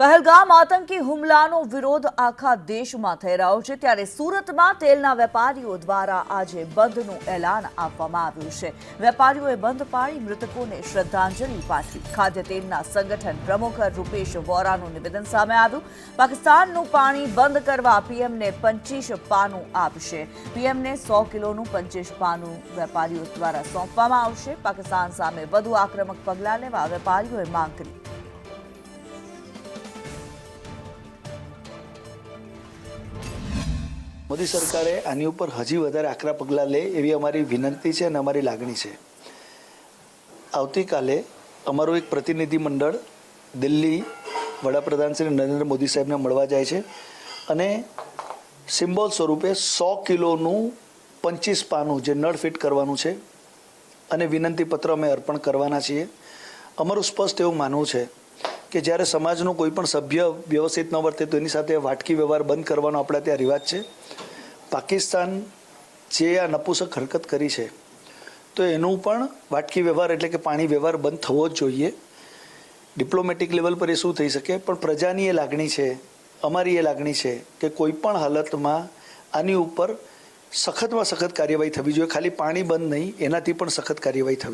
પહેલગામ આતંકી હુમલાનો વિરોધ આખા દેશમાં થઈ રહ્યો છે ત્યારે સુરતમાં તેલના વેપારીઓ દ્વારા આજે બંધનું એલાન આપવામાં આવ્યું છે। વેપારીઓએ બંધ પાળી મૃતકોને શ્રદ્ધાંજલિ પાઠવી। ખાદ્ય તેલના સંગઠન પ્રમુખ રૂપેશ વોરાનું નિવેદન સામે આવ્યું। પાકિસ્તાનનું પાણી બંધ કરવા પીએમને 25 પાનું આપશે। પીએમને 100 કિલોનું 25 પાનું વેપારીઓ દ્વારા સોંપવામાં આવશે। પાકિસ્તાન સામે વધુ આક્રમક પગલાં લેવા વેપારીઓએ માંગ કરી। મોદી સરકારે આની ઉપર હજી વધારે આકરા પગલાં લે એવી અમારી વિનંતી છે અને અમારી લાગણી છે। આવતીકાલે અમારું એક પ્રતિનિધિ મંડળ દિલ્હી વડાપ્રધાન શ્રી નરેન્દ્ર મોદી સાહેબને મળવા જાય છે અને સિમ્બોલ સ્વરૂપે 100 કિલોનું 25 પાનું જે નળ ફિટ કરવાનું છે અને વિનંતી પત્ર અમે અર્પણ કરવાના છીએ। અમારું સ્પષ્ટ એવું માનવું છે કે જ્યારે સમાજનો કોઈ પણ સભ્ય વ્યવસ્થિત ન વર્તે તો એની સાથે વાટકી વ્યવહાર બંધ કરવાનો આપણા ત્યાં રિવાજ છે। પાકિસ્તાન જે આ નપુસક હરકત કરી છે તો એનું પણ વાટકી વ્યવહાર એટલે કે પાણી વ્યવહાર બંધ થવો જ જોઈએ। ડિપ્લોમેટિક લેવલ પર એ શું થઈ શકે, પણ પ્રજાની એ લાગણી છે, અમારી એ લાગણી છે કે કોઈ પણ હાલતમાં આની ઉપર સખતમાં સખત કાર્યવાહી થવી જોઈએ। ખાલી પાણી બંધ નહીં, એનાથી પણ સખત કાર્યવાહી થવી।